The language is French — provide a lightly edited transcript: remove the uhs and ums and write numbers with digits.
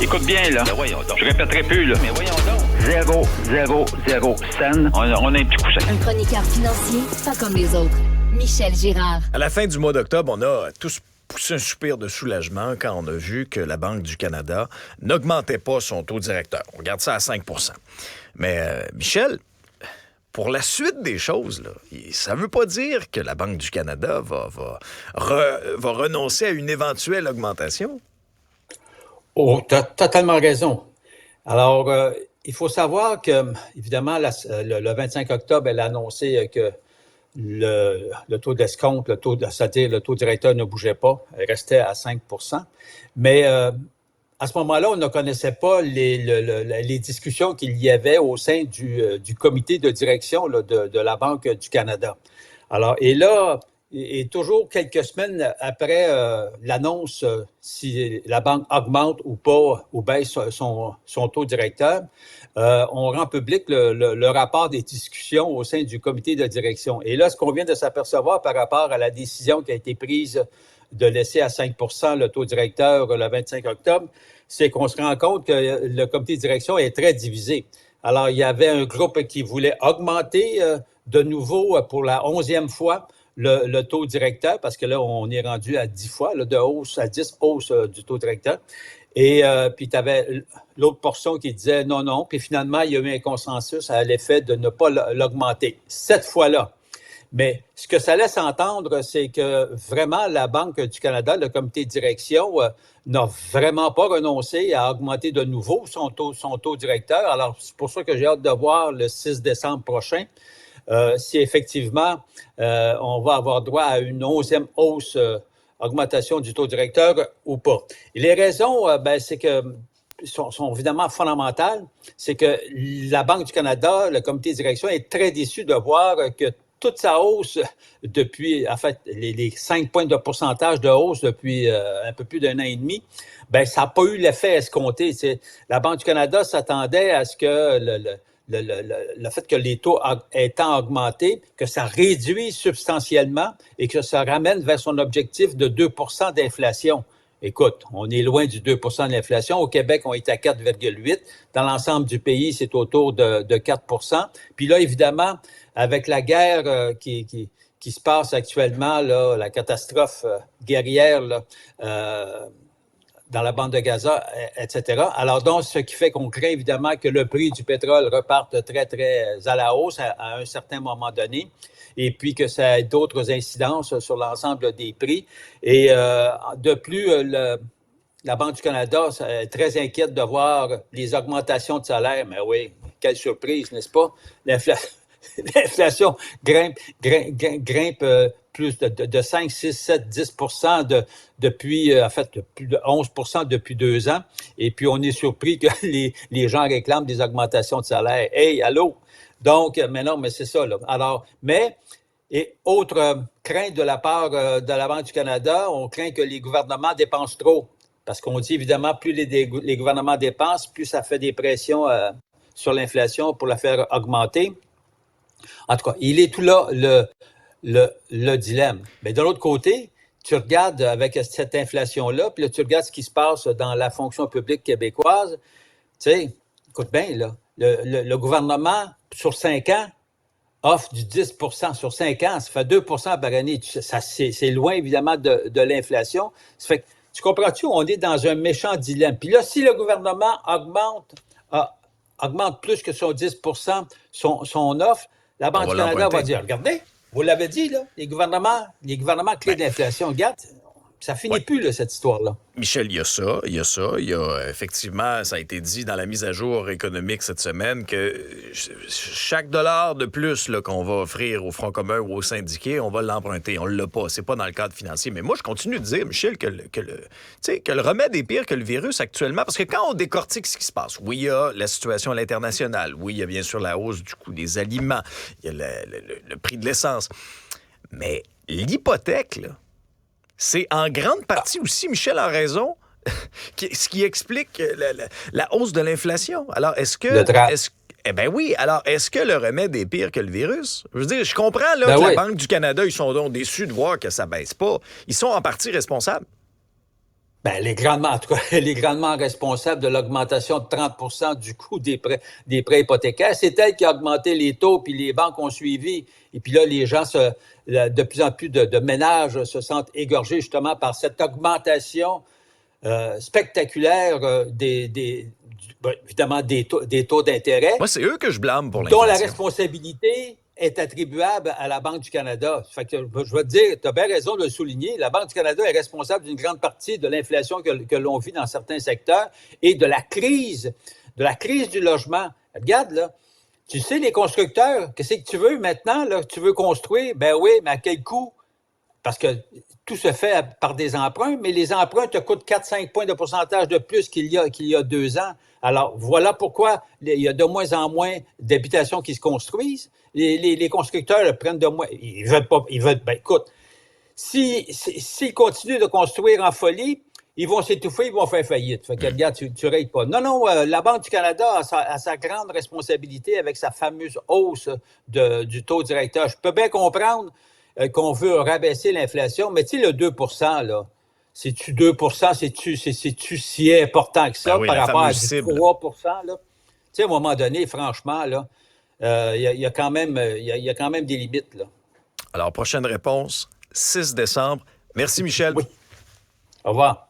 Écoute bien, là. Ben voyons donc. Je répéterai plus, là. Mais voyons donc. 0, scène. On a un petit coussin. Un chroniqueur financier, pas comme les autres. Michel Girard. À la fin du mois d'octobre, on a tous poussé un soupir de soulagement quand on a vu que la Banque du Canada n'augmentait pas son taux directeur. On garde ça à 5 %. Mais, Michel, pour la suite des choses, là, ça ne veut pas dire que la Banque du Canada va renoncer à une éventuelle augmentation. Oh, tu as totalement raison. Alors, il faut savoir que, évidemment, le 25 octobre, elle a annoncé que le taux d'escompte, c'est-à-dire le taux directeur ne bougeait pas, elle restait à 5 %. Mais à ce moment-là, on ne connaissait pas les discussions qu'il y avait au sein du comité de direction là, de la Banque du Canada. Alors, et là, et toujours quelques semaines après l'annonce si la banque augmente ou pas ou baisse son taux directeur, on rend public le rapport des discussions au sein du comité de direction. Et là, ce qu'on vient de s'apercevoir par rapport à la décision qui a été prise de laisser à 5 % le taux directeur le 25 octobre, c'est qu'on se rend compte que le comité de direction est très divisé. Alors, il y avait un groupe qui voulait augmenter de nouveau pour la 11e fois le taux directeur, parce que là, on est rendu à 10 fois, là, de hausse à 10 hausses du taux directeur. Et puis, tu avais l'autre portion qui disait non. Puis finalement, il y a eu un consensus à l'effet de ne pas l'augmenter cette fois-là. Mais ce que ça laisse entendre, c'est que vraiment, la Banque du Canada, le comité de direction, n'a vraiment pas renoncé à augmenter de nouveau son taux directeur. Alors, c'est pour ça que j'ai hâte de voir le 6 décembre prochain si effectivement on va avoir droit à une 11e hausse, augmentation du taux directeur ou pas. Et les raisons, c'est que sont évidemment fondamentales. C'est que la Banque du Canada, le comité de direction, est très déçu de voir que toute sa hausse depuis, en fait, les 5 points de pourcentage de hausse depuis un peu plus d'un an et demi, ça n'a pas eu l'effet escompté. La Banque du Canada s'attendait à ce que le fait que les taux étant augmentés, que ça réduise substantiellement et que ça ramène vers son objectif de 2 % d'inflation. Écoute, on est loin du 2 % de l'inflation. Au Québec, on est à 4,8. Dans l'ensemble du pays, c'est autour de 4 %. Puis là, évidemment, avec la guerre qui se passe actuellement, là, la catastrophe guerrière là, dans la bande de Gaza, etc. Alors donc, ce qui fait qu'on craint évidemment que le prix du pétrole reparte très, très à la hausse à un certain moment donné, et puis que ça ait d'autres incidences sur l'ensemble des prix. Et de plus, la Banque du Canada est très inquiète de voir les augmentations de salaire. Mais oui, quelle surprise, n'est-ce pas? L'inflation grimpe plus de 5, 6, 7, 10 % depuis, en fait, plus de 11 % depuis 2 ans. Et puis, on est surpris que les gens réclament des augmentations de salaire. Hey, allô? Donc, mais non, mais c'est ça, là. Alors, et autre crainte de la part de la Banque du Canada, on craint que les gouvernements dépensent trop. Parce qu'on dit, évidemment, plus les gouvernements dépensent, plus ça fait des pressions sur l'inflation pour la faire augmenter. En tout cas, il est tout là le dilemme. Mais de l'autre côté, tu regardes avec cette inflation-là, puis là, tu regardes ce qui se passe dans la fonction publique québécoise. Tu sais, écoute bien, là, le gouvernement, sur 5 ans, offre du 10 % sur 5 ans. Ça fait 2 % par année. C'est loin, évidemment, de l'inflation. Ça fait que, tu comprends-tu? On est dans un méchant dilemme. Puis là, si le gouvernement augmente plus que son 10 % son offre, la Banque du Canada va dire, regardez, vous l'avez dit, là, les gouvernements clés d'inflation, regarde, ça finit plus, là, cette histoire-là. Michel, il y a ça. Il y a effectivement, ça a été dit dans la mise à jour économique cette semaine que chaque dollar de plus là, qu'on va offrir au Front commun ou aux syndiqués, on va l'emprunter. On ne l'a pas. C'est pas dans le cadre financier. Mais moi, je continue de dire, Michel, que le remède est pire que le virus actuellement. Parce que quand on décortique ce qui se passe, oui, il y a la situation à l'international. Oui, il y a bien sûr la hausse du coût des aliments. Il y a le prix de l'essence. Mais l'hypothèque, là, c'est en grande partie aussi, Michel a raison, ce qui explique la hausse de l'inflation. Alors, est-ce que... Eh bien oui, alors est-ce que le remède est pire que le virus? Je veux dire, je comprends là, que la Banque du Canada, ils sont donc déçus de voir que ça baisse pas. Ils sont en partie responsables. Ben, en tout cas, elle est grandement responsable de l'augmentation de 30 du coût des prêts hypothécaires. C'est elle qui a augmenté les taux, puis les banques ont suivi. Et puis là, les gens, de plus en plus de ménages se sentent égorgés justement par cette augmentation spectaculaire évidemment des taux d'intérêt, Moi, c'est eux que je blâme pour dont la l'inflation. responsabilité est attribuable à la Banque du Canada. Fait que, je vais te dire, tu as bien raison de le souligner, la Banque du Canada est responsable d'une grande partie de l'inflation que l'on vit dans certains secteurs et de la crise du logement. Regarde, là, tu sais, les constructeurs, qu'est-ce que tu veux maintenant? Là, tu veux construire? Ben oui, mais à quel coût? Parce que tout se fait par des emprunts, mais les emprunts te coûtent 4-5 points de pourcentage de plus qu'il y a 2 ans. Alors, voilà pourquoi il y a de moins en moins d'habitations qui se construisent. Les constructeurs prennent de moins. Ben écoute, s'ils continuent de construire en folie, ils vont s'étouffer, ils vont faire faillite. Fait que, regarde, tu règles pas. Non, la Banque du Canada a sa grande responsabilité avec sa fameuse hausse du taux directeur. Je peux bien comprendre qu'on veut rabaisser l'inflation, mais tu sais, le 2 là, c'est-tu 2 c'est-tu si important que ça Ben oui, par la rapport à fameuse du cible. 3 là? Tu sais, à un moment donné, franchement, là, il y a quand même des limites, là. Alors, prochaine réponse, 6 décembre. Merci, Michel. Oui. Au revoir.